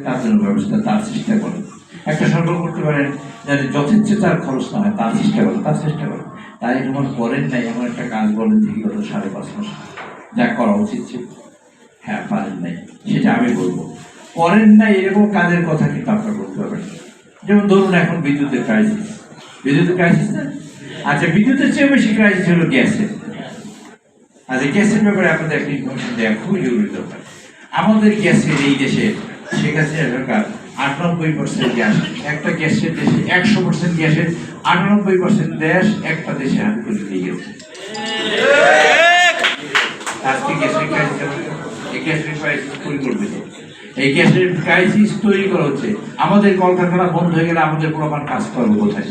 তার জন্য ব্যবস্থা তার চেষ্টা করেন। একটা সরকার করতে পারেন যাতে যথেচ্ছ তার খরচ না হয় তার চেষ্টা করেন, তাই যখন করেন নাই এমন একটা কাজ বলেন থেকে গত 5.5 মাস যা করা উচিত ছিল, হ্যাঁ পারেন নাই, সেটা আমি বলবো। করেন নাই এরকম কাজের কথা কিন্তু আপনারা বলতে পারবেন। যেমন ধরুন এখন বিদ্যুতের ক্রাইসিস না? আচ্ছা, বিদ্যুতের চেয়ে বেশি ক্রাইসিস হলো গ্যাসের। আচ্ছা, গ্যাসের ব্যাপারে আপনাদের একটা ইনফরমেশন দেওয়া খুবই জরুরি দরকার। আমাদের গ্যাসের এই দেশে শেখ হাসিনা সরকার 98% গ্যাস, একটা গ্যাসের দেশে 100% গ্যাসের 98% গ্যাস একটা দেশে হাতে করে দিয়ে গেছে। আজকে গ্যাসের ক্রাইসিস তৈরি করবে, এই গ্যাসের ক্রাইসিস তৈরি করা হচ্ছে। আমাদের কলকারখানা বন্ধ হয়ে গেলে আমাদের প্রমাণ কাজ করবো কোথায়?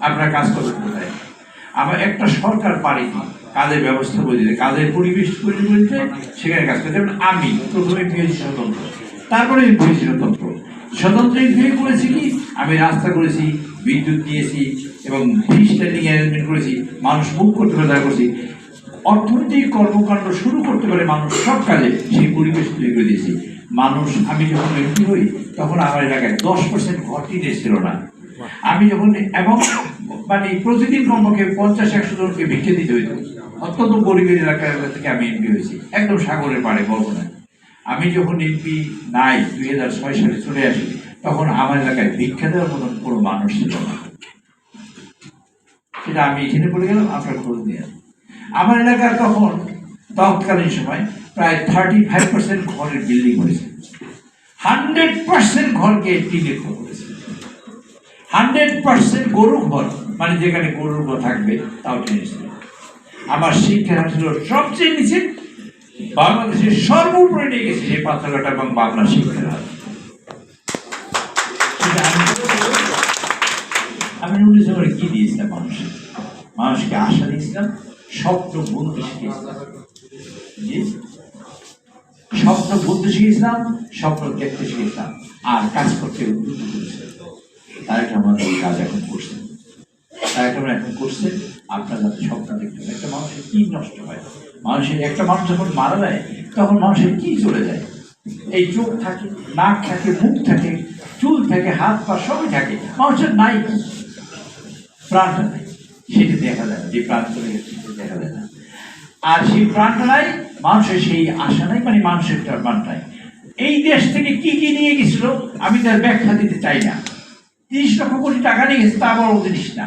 আপনারা কাজ করবেন কোথায়? আমার একটা সরকার পারেনি কাজের ব্যবস্থা করে দিতে, কাজের পরিবেশ তৈরি করতে, সেখানে কাজ করতে। যেমন আমি প্রথমে পেয়েছি স্বতন্ত্র, তারপরে আমি পেয়েছি স্বতন্ত্র বিয়ে করেছি কি, আমি রাস্তা করেছি, বিদ্যুৎ দিয়েছি এবং ফ্রি স্ট্যান্ডিং অ্যারেঞ্জমেন্ট করেছি, মানুষ মুভ করতে পারে তা করছি, অর্থনৈতিক কর্মকাণ্ড শুরু করতে পারে মানুষ, সব কাজে সেই পরিবেশ তৈরি করে দিয়েছি। মানুষ, আমি যখন এমপি হই তখন আমার এলাকায় 10% ঘর টিনে ছিল না। আমি যখন, এবং মানে প্রতিদিন কমপক্ষে 50-100 জনকে ভিক্ষে দিতে হইত। অত্যন্ত গরিবের এলাকার থেকে আমি এমপি হয়েছি, একদম সাগরের পাড়ে বর্ধমানে। আমি যখন এমপি নাই 2006 সালে চলে আসি, তখন আমার এলাকায় ভিক্ষা দেওয়ার মতন কোনো মানুষ ছিল না। সেটা আমি এখানে বলে গেলাম, আপনার খোঁজ নিয়ে। আমার এলাকার তখন তৎকালীন সময় প্রায় 35% ঘরের বিল্ডিং হয়েছে, 100% ঘরকে টিনের ঘর করেছে, 100% গরু ঘর, মানে যেখানে গরুর ঘর থাকবে তাও টিনের ছিল। আমার শিক্ষার ছিল সবচেয়ে নিচে, বাংলাদেশের সর্বোপরি নিয়ে গেছে সেই পাথরঘাটা এবং বাংলা শিক্ষার হার। আমি 19 নম্বরে কি দিয়েছিলাম মানুষকে আশা দিয়েছিলাম, স্বপ্ন বুনতে শিখিয়েছিলাম, স্বপ্ন বুনতে শিখিয়েছিলাম, স্বপ্ন দেখতে শিখিয়েছিলাম, আর কাজ করতে উদ্বুদ্ধ করেছিলাম। তাই আমাদের এই কাজ এখন করছেন, আপনার যাতে স্বপ্ন দেখতে। একটা মানুষের কি নষ্ট হয়, একটা মানুষ যখন মারা যায় তখন মানুষের কি চলে যায়? এই চোখ থাকে, নাক থাকে, মুখ থাকে, চুল থাকে, হাত পা সবই থাকে, মানুষের নাই প্রাণটা নাই, সেটা দেখা যায়। যে প্রাণ চলে গেছে সেটা দেখা যায় না। আর সেই প্রাণটা নাই, মানুষের সেই আশা নাই, মানে মানুষের প্রাণ নাই। এই দেশ থেকে কি কি নিয়ে গেছিল আমি তার ব্যাখ্যা দিতে চাই না। 30 লক্ষ কোটি টাকা নিয়ে গেছে, তা বড় জিনিস না।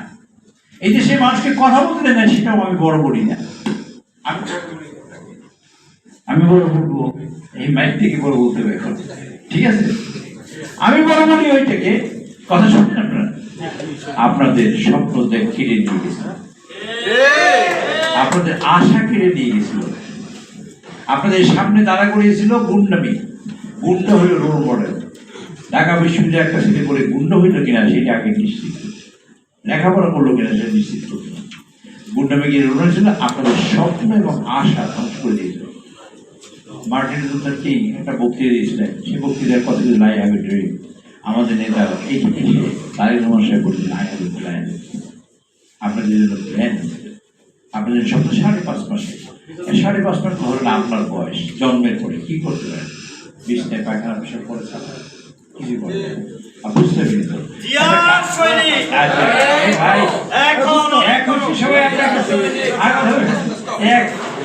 এই দেশে মানুষকে কথা বলতে দেয় না, সেটাও আমি বড় বলি না। আমি বড় বলবো, এই মাইক থেকে বড় বলতে হবে এখন, ঠিক আছে? আমি বড় বলি ওইটাকে, কথা শুনছেন আপনারা? আপনাদের স্বপ্ন কেড়ে নিয়ে গেছিল, আপনাদের আশা কেড়ে নিয়ে গেছিল, আপনাদের সামনে দাঁড়া করিয়েছিল গুন্ডামি। গুন্ডা হইল রোল মডেল। ঢাকা বিশ্ববিদ্যালয়ে একটা ছেলে বলে গুন্ডা হইল কিনা সেটা আগে নিশ্চিত, লেখাপড়া করলো কিনা সেটা নিশ্চিত করতো না। গুন্ডামি গিয়ে রোল ছিল, আপনাদের স্বপ্ন এবং আশা ধ্বংস করে দিয়েছিল। মার্টিন লুথার কিং একটা বক্তৃতা দিয়েছিলেন, সেই বক্তৃতার কথা ছিল আই হ্যাভ এ ড্রিম। আমাদের নেতা এইখানে এসে তারেক রহমান সাহেব বলছেন আই হ্যাভ এ প্ল্যান। আপনাদের জন্য প্ল্যান, আপনাদের স্বপ্ন 5.5 মাসে, 5.5 মাস ধরুন আপনার বয়স, জন্মের পরে কি করতে পারেন? বিছনায় পায়খানা পেশাব করে থাকা, কিছু করতে বুঝতে পেরেছি তো। ভাই এখন সবাই